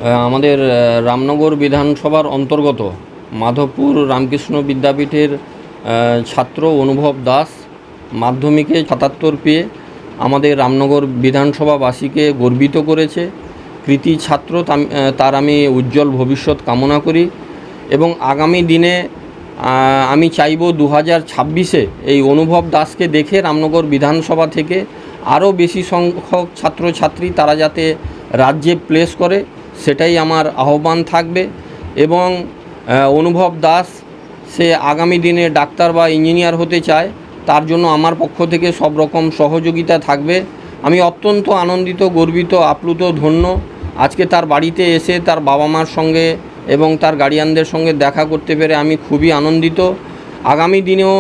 আমাদের রামনগর বিধানসভার অন্তর্গত মাধবপুর রামকৃষ্ণ বিদ্যাপীঠের ছাত্র অনুভব দাস মাধ্যমিকে ৭৭ পেয়ে আমাদের রামনগর বিধানসভাবাসীকে গর্বিত করেছে। কৃতী ছাত্র, তার আমি উজ্জ্বল ভবিষ্যৎ কামনা করি এবং আগামী দিনে আমি চাইব 2026-এ এই অনুভব দাসকে দেখে রামনগর বিধানসভা থেকে আরও বেশি সংখ্যক ছাত্রছাত্রী তারা যাতে রাজ্যে প্লেস করে, সেটাই আমার আহ্বান থাকবে। এবং অনুভব দাস সে আগামী দিনে ডাক্তার বা ইঞ্জিনিয়ার হতে চায়, তার জন্য আমার পক্ষ থেকে সব রকম সহযোগিতা থাকবে। আমি অত্যন্ত আনন্দিত, গর্বিত, আপ্লুত, ধন্য আজকে তার বাড়িতে এসে তার বাবা মার সঙ্গে এবং তার গার্ডিয়ানদের সঙ্গে দেখা করতে পেরে আমি খুবই আনন্দিত। আগামী দিনেও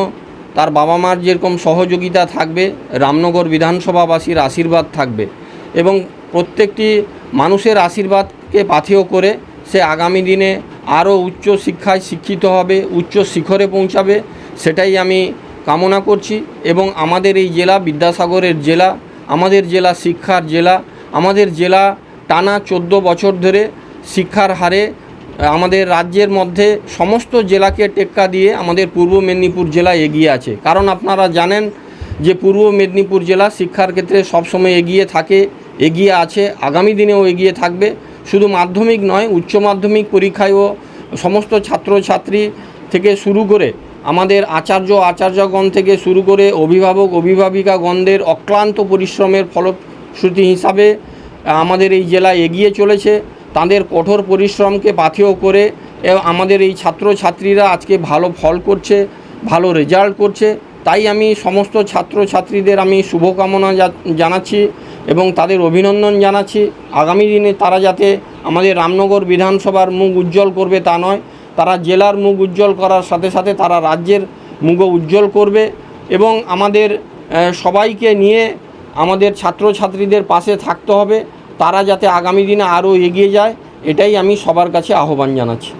তার বাবা মার যেরকম সহযোগিতা থাকবে, রামনগর বিধানসভাবাসীর আশীর্বাদ থাকবে এবং প্রত্যেকটি মানুষের আশীর্বাদকে পাথেয় করে সে আগামী দিনে আরও উচ্চ শিক্ষায় শিক্ষিত হবে, উচ্চ শিখরে পৌঁছাবে, সেটাই আমি কামনা করছি। এবং আমাদের এই জেলা বিদ্যাসাগরের জেলা, আমাদের জেলা শিক্ষার জেলা, আমাদের জেলা টানা 14 বছর ধরে শিক্ষার হারে আমাদের রাজ্যের মধ্যে সমস্ত জেলাকে টেক্কা দিয়ে আমাদের পূর্ব মেদিনীপুর জেলা এগিয়ে আছে। কারণ আপনারা জানেন যে পূর্ব মেদিনীপুর জেলা শিক্ষার ক্ষেত্রে সবসময় এগিয়ে থাকে, এগিয়ে আছে, আগামী দিনেও এগিয়ে থাকবে। শুধু মাধ্যমিক নয়, উচ্চ মাধ্যমিক পরীক্ষায়ও সমস্ত ছাত্রছাত্রী থেকে শুরু করে আমাদের আচার্যগণ থেকে শুরু করে অভিভাবক অভিভাবিকাগণদের অক্লান্ত পরিশ্রমের ফলশ্রুতি হিসাবে আমাদের এই জেলা এগিয়ে চলেছে। তাদের কঠোর পরিশ্রমকে পাথেয় করে আমাদের এই ছাত্রছাত্রীরা আজকে ভালো ফল করছে, ভালো রেজাল্ট করছে। তাই আমি সমস্ত ছাত্রছাত্রীদের আমি শুভকামনা জানাচ্ছি এবং তাদের অভিনন্দন জানাচ্ছি। আগামী দিনে তারা যাতে আমাদের রামনগর বিধানসভার মুখ উজ্জ্বল করবে তা নয়, তারা জেলার মুখ উজ্জ্বল করার সাথে সাথে তারা রাজ্যের মুখও উজ্জ্বল করবে এবং আমাদের সবাইকে নিয়ে আমাদের ছাত্রছাত্রীদের পাশে থাকতে হবে। তারা যাতে আগামী দিনে আরও এগিয়ে যায়, এটাই আমি সবার কাছে আহ্বান জানাচ্ছি।